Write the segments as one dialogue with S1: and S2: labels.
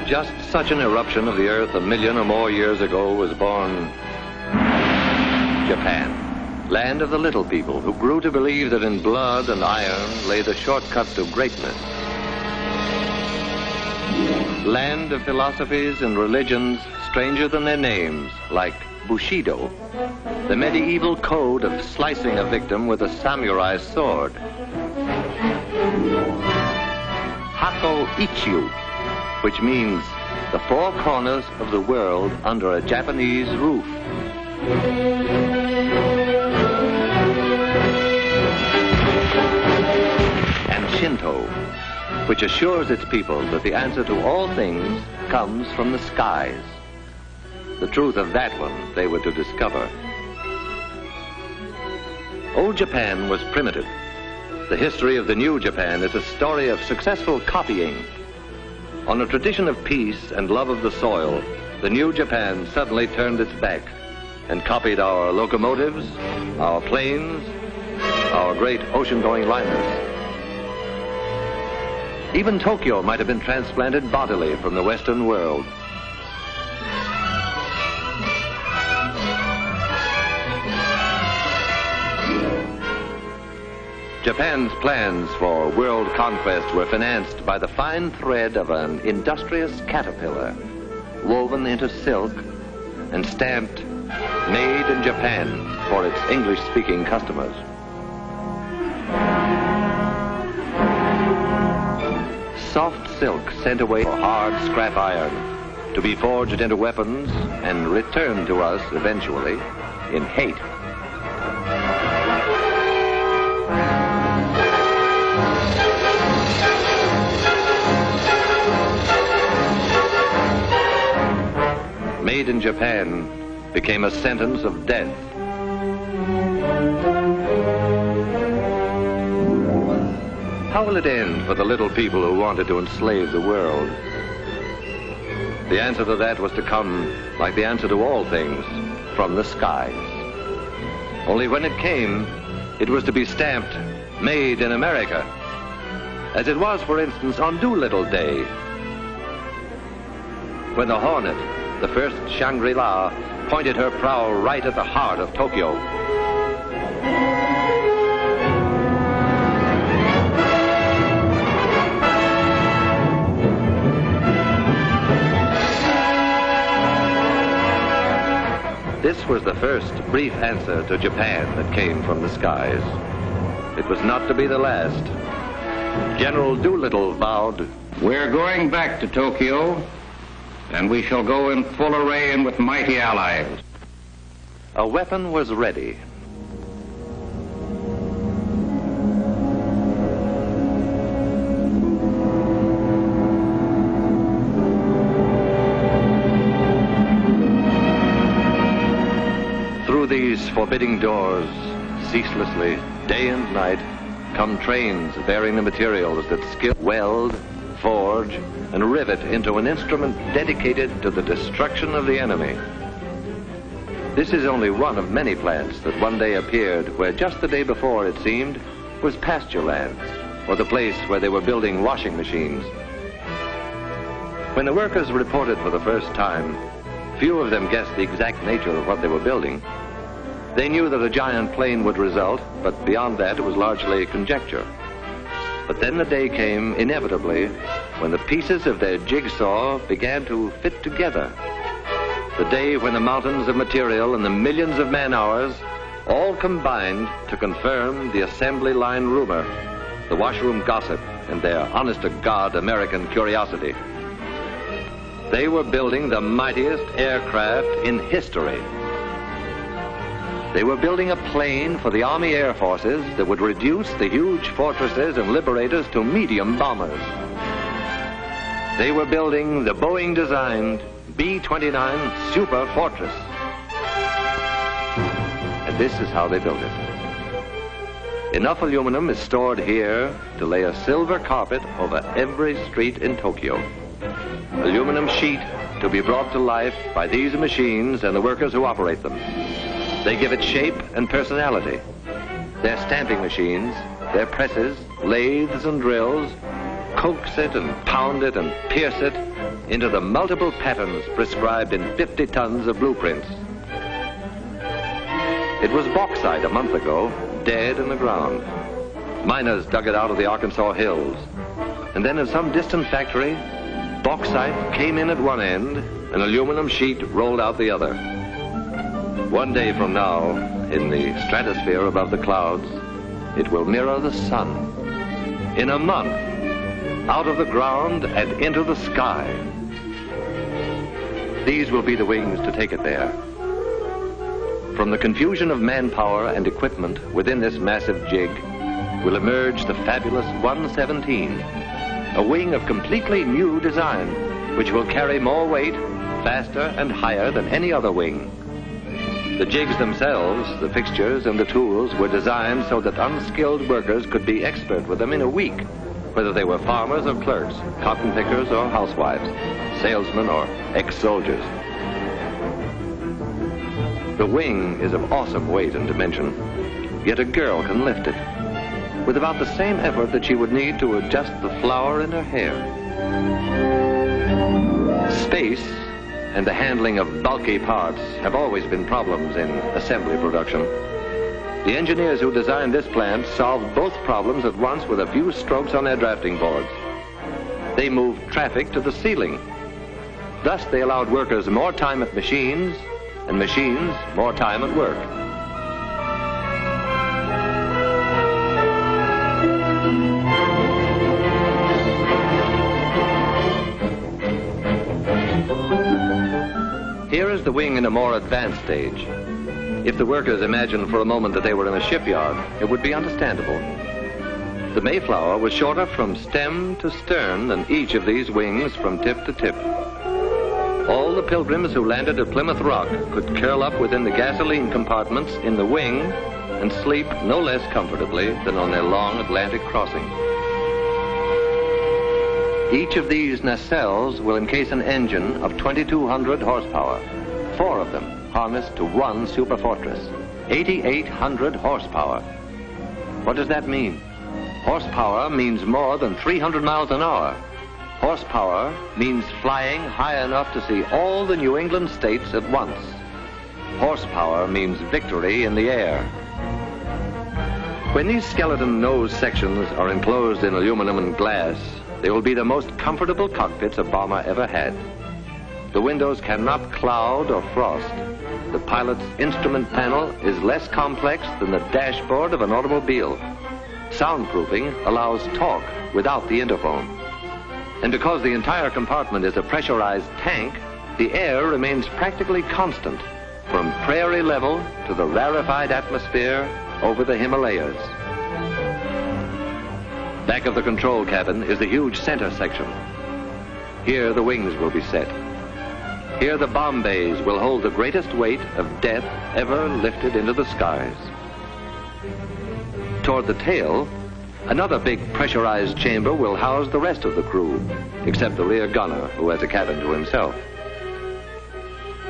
S1: just such an eruption of the earth 1 million or more years ago was born Japan, land of the little people who grew to believe that in blood and iron lay the shortcut to greatness. Land of philosophies and religions stranger than their names, like Bushido, the medieval code of slicing a victim with a samurai sword. Hako Ichiu, which means the four corners of the world under a Japanese roof. And Shinto, which assures its people that the answer to all things comes from the skies. The truth of that one they were to discover. Old Japan was primitive. The history of the new Japan is a story of successful copying. On a tradition of peace and love of the soil, the new Japan suddenly turned its back and copied our locomotives, our planes, our great ocean-going liners. Even Tokyo might have been transplanted bodily from the Western world. Japan's plans for world conquest were financed by the fine thread of an industrious caterpillar, woven into silk and stamped "Made in Japan" for its English-speaking customers. Soft silk sent away for hard scrap iron to be forged into weapons and returned to us eventually in hate. Made in Japan became a sentence of death. How will it end for the little people who wanted to enslave the world? The answer to that was to come, like the answer to all things, from the skies. Only when it came, it was to be stamped, "Made in America," as it was, for instance, on Doolittle Day, when the Hornet, the first Shangri-La, pointed her prow right at the heart of Tokyo. This was the first brief answer to Japan that came from the skies. It was not to be the last. General Doolittle vowed,
S2: "We're going back to Tokyo, and we shall go in full array and with mighty allies."
S1: A weapon was ready. Through these forbidding doors, ceaselessly, day and night, come trains bearing the materials that skill weld, forge, and rivet into an instrument dedicated to the destruction of the enemy. This is only one of many plants that one day appeared where just the day before, it seemed, was pasture land, or the place where they were building washing machines. When the workers reported for the first time, few of them guessed the exact nature of what they were building. They knew that a giant plane would result, but beyond that, it was largely conjecture. But then the day came, inevitably, when the pieces of their jigsaw began to fit together. The day when the mountains of material and the millions of man-hours all combined to confirm the assembly line rumor, the washroom gossip, and their honest-to-God American curiosity. They were building the mightiest aircraft in history. They were building a plane for the Army Air Forces that would reduce the huge fortresses and liberators to medium bombers. They were building the Boeing-designed B-29 Super Fortress. And this is how they built it. Enough aluminum is stored here to lay a silver carpet over every street in Tokyo. Aluminum sheet to be brought to life by these machines and the workers who operate them. They give it shape and personality. Their stamping machines, their presses, lathes and drills, coax it and pound it and pierce it into the multiple patterns prescribed in 50 tons of blueprints. It was bauxite a month ago, dead in the ground. Miners dug it out of the Arkansas hills. And then in some distant factory, bauxite came in at one end, an aluminum sheet rolled out the other. One day from now, in the stratosphere above the clouds, it will mirror the sun. In a month, out of the ground and into the sky. These will be the wings to take it there. From the confusion of manpower and equipment within this massive jig will emerge the fabulous 117, a wing of completely new design, which will carry more weight, faster and higher than any other wing. The jigs themselves, the fixtures and the tools were designed so that unskilled workers could be expert with them in a week, whether they were farmers or clerks, cotton pickers or housewives, salesmen or ex-soldiers. The wing is of awesome weight and dimension, yet a girl can lift it with about the same effort that she would need to adjust the flower in her hair. Space and the handling of bulky parts have always been problems in assembly production. The engineers who designed this plant solved both problems at once with a few strokes on their drafting boards. They moved traffic to the ceiling. Thus, they allowed workers more time at machines, and machines more time at work. Here is the wing in a more advanced stage. If the workers imagined for a moment that they were in a shipyard, it would be understandable. The Mayflower was shorter from stem to stern than each of these wings from tip to tip. All the pilgrims who landed at Plymouth Rock could curl up within the gasoline compartments in the wing and sleep no less comfortably than on their long Atlantic crossing. Each of these nacelles will encase an engine of 2,200 horsepower, 4 of them harnessed to one superfortress, 8,800 horsepower. What does that mean? Horsepower means more than 300 miles an hour. Horsepower means flying high enough to see all the New England states at once. Horsepower means victory in the air. When these skeleton nose sections are enclosed in aluminum and glass, they will be the most comfortable cockpits a bomber ever had. The windows cannot cloud or frost. The pilot's instrument panel is less complex than the dashboard of an automobile. Soundproofing allows talk without the interphone. And because the entire compartment is a pressurized tank, the air remains practically constant from prairie level to the rarefied atmosphere over the Himalayas. Back of the control cabin is the huge center section. Here the wings will be set. Here the bomb bays will hold the greatest weight of death ever lifted into the skies. Toward the tail, another big pressurized chamber will house the rest of the crew, except the rear gunner, who has a cabin to himself.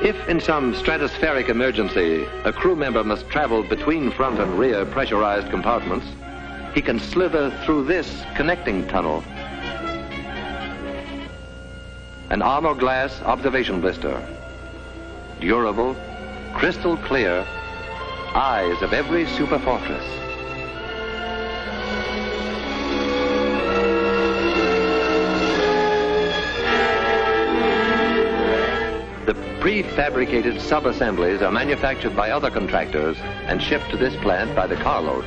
S1: If in some stratospheric emergency a crew member must travel between front and rear pressurized compartments, he can slither through this connecting tunnel. An armor glass observation blister. Durable, crystal clear, eyes of every superfortress. The prefabricated sub-assemblies are manufactured by other contractors and shipped to this plant by the carload.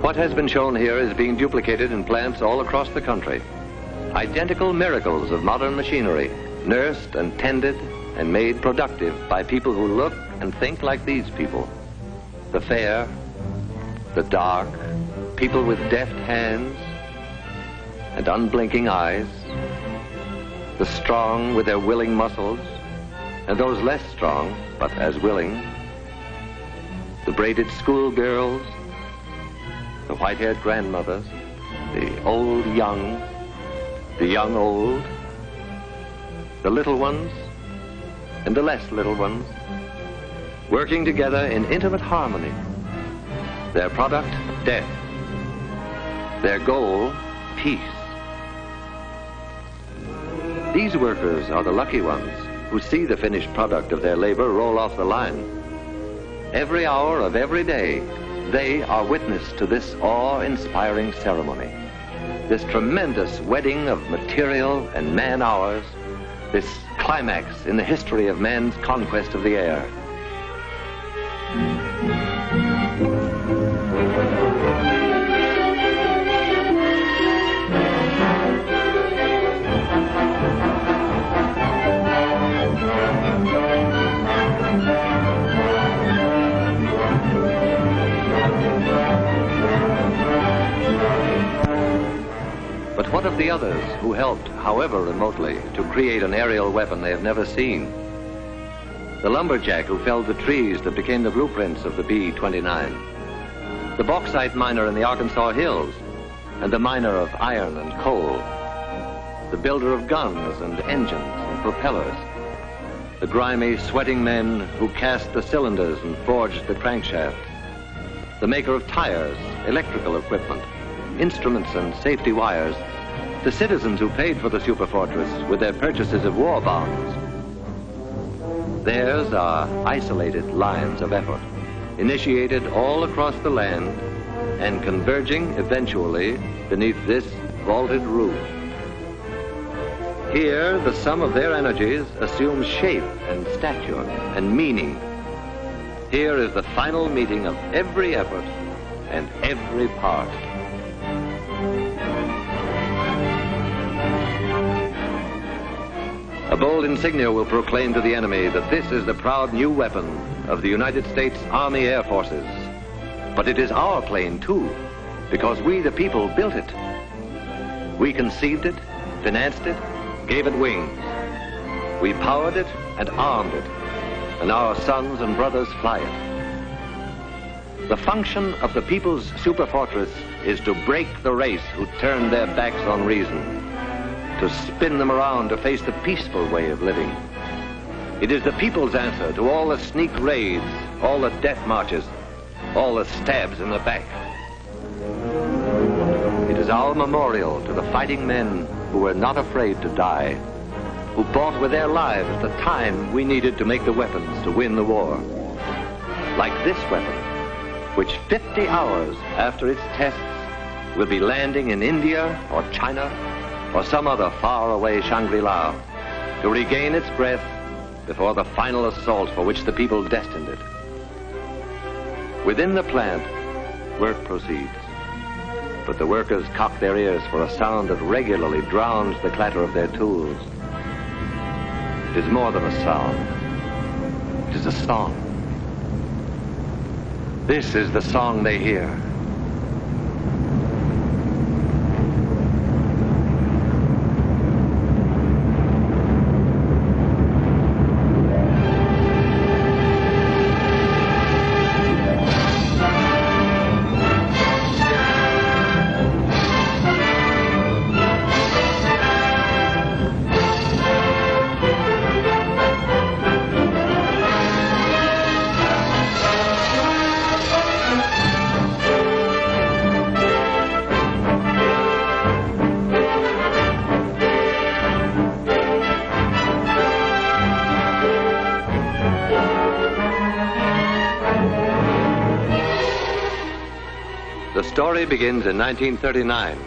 S1: What has been shown here is being duplicated in plants all across the country. Identical miracles of modern machinery, nursed and tended and made productive by people who look and think like these people. The fair, the dark, people with deft hands and unblinking eyes, the strong with their willing muscles, and those less strong but as willing, the braided schoolgirls, the white-haired grandmothers, the old young, the young old, the little ones and the less little ones, working together in intimate harmony. Their product, death. Their goal, peace. These workers are the lucky ones who see the finished product of their labor roll off the line. Every hour of every day, they are witness to this awe-inspiring ceremony, this tremendous wedding of material and man-hours, this climax in the history of man's conquest of the air. But what of the others who helped, however remotely, to create an aerial weapon they have never seen? The lumberjack who felled the trees that became the blueprints of the B-29. The bauxite miner in the Arkansas hills, and the miner of iron and coal. The builder of guns and engines and propellers. The grimy, sweating men who cast the cylinders and forged the crankshaft. The maker of tires, electrical equipment, instruments and safety wires, the citizens who paid for the superfortress with their purchases of war bonds. Theirs are isolated lines of effort, initiated all across the land and converging eventually beneath this vaulted roof. Here, the sum of their energies assumes shape and stature and meaning. Here is the final meeting of every effort and every part. A bold insignia will proclaim to the enemy that this is the proud new weapon of the United States Army Air Forces. But it is our plane, too, because we, the people, built it. We conceived it, financed it, gave it wings. We powered it and armed it, and our sons and brothers fly it. The function of the people's superfortress is to break the race who turned their backs on reason, to spin them around to face the peaceful way of living. It is the people's answer to all the sneak raids, all the death marches, all the stabs in the back. It is our memorial to the fighting men who were not afraid to die, who bought with their lives the time we needed to make the weapons to win the war. Like this weapon, which 50 hours after its tests will be landing in India or China or some other faraway Shangri-La to regain its breath before the final assault for which the people destined it. Within the plant, work proceeds, but the workers cock their ears for a sound that regularly drowns the clatter of their tools. It is more than a sound. It is a song. This is the song they hear. The story begins in 1939,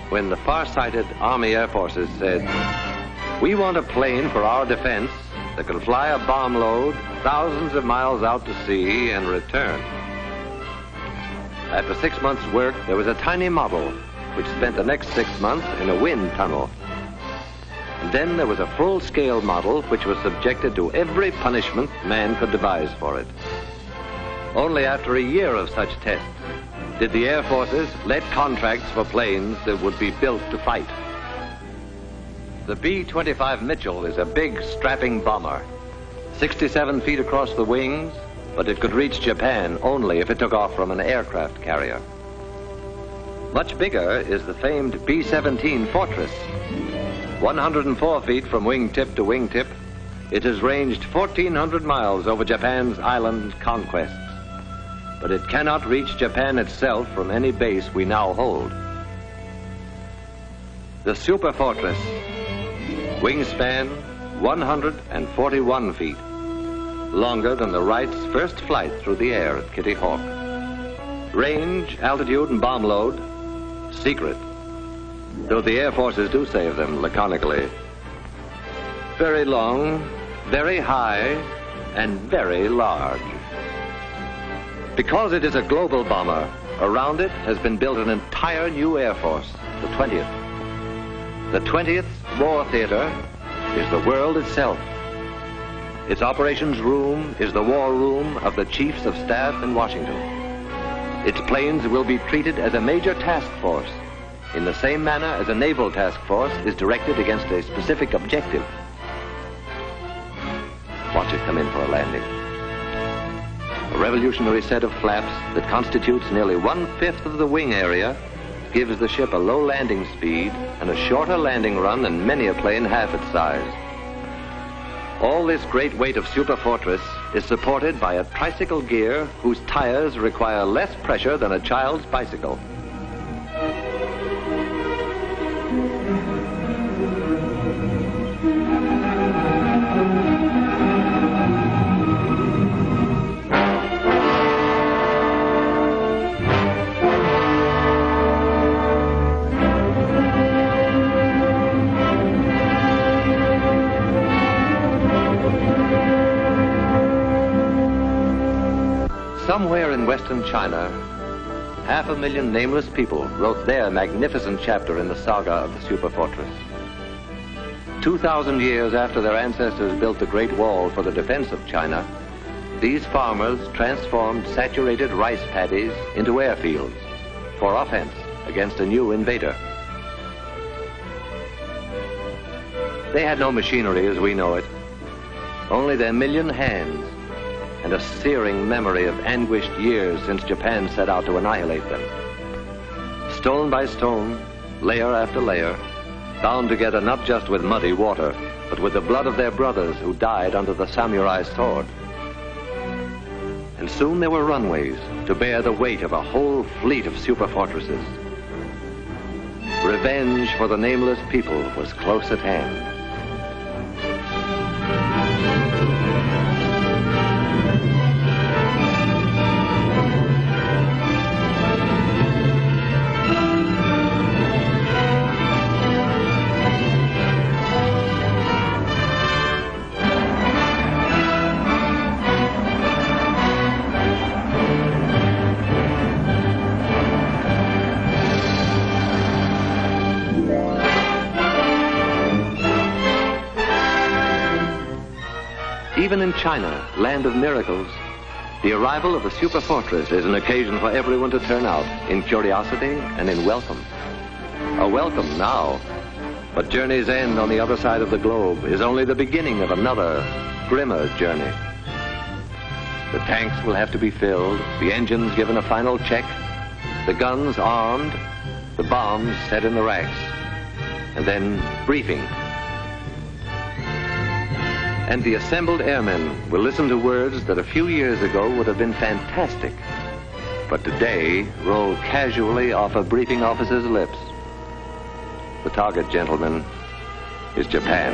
S1: when the far-sighted Army Air Forces said, "We want a plane for our defense that can fly a bomb load thousands of miles out to sea and return." After 6 months' work, there was a tiny model which spent the next 6 months in a wind tunnel. And then there was a full-scale model which was subjected to every punishment man could devise for it. Only after a year of such tests did the Air Forces let contracts for planes that would be built to fight. The B-25 Mitchell is a big, strapping bomber, 67 feet across the wings, but it could reach Japan only if it took off from an aircraft carrier. Much bigger is the famed B-17 Fortress. 104 feet from wingtip to wingtip, it has ranged 1,400 miles over Japan's island conquests. but it cannot reach Japan itself from any base we now hold. The superfortress, wingspan 141 feet, longer than the Wrights' first flight through the air at Kitty Hawk. Range, altitude, and bomb load, secret, though the Air Forces do save them laconically. Very long, very high, and very large. Because it is a global bomber, around it has been built an entire new Air Force, the 20th. The 20th War Theater is the world itself. Its operations room is the war room of the Chiefs of Staff in Washington. Its planes will be treated as a major task force, in the same manner as a naval task force is directed against a specific objective. Watch it come in for a landing. A revolutionary set of flaps that constitutes nearly 1/5 of the wing area gives the ship a low landing speed and a shorter landing run than many a plane half its size. All this great weight of superfortress is supported by a tricycle gear whose tires require less pressure than a child's bicycle. Somewhere in western China, 500,000 nameless people wrote their magnificent chapter in the saga of the superfortress. 2,000 years after their ancestors built the Great Wall for the defense of China, these farmers transformed saturated rice paddies into airfields for offense against a new invader. They had no machinery as we know it, only their million hands and a searing memory of anguished years since Japan set out to annihilate them. Stone by stone, layer after layer, bound together not just with muddy water, but with the blood of their brothers who died under the samurai's sword. And soon there were runways to bear the weight of a whole fleet of superfortresses. Revenge for the nameless people was close at hand. Even in China, land of miracles, the arrival of the superfortress is an occasion for everyone to turn out in curiosity and in welcome. A welcome now, but journey's end on the other side of the globe is only the beginning of another, grimmer journey. The tanks will have to be filled, the engines given a final check, the guns armed, the bombs set in the racks, and then briefing. And the assembled airmen will listen to words that a few years ago would have been fantastic, but today roll casually off a briefing officer's lips. The target, gentlemen, is Japan.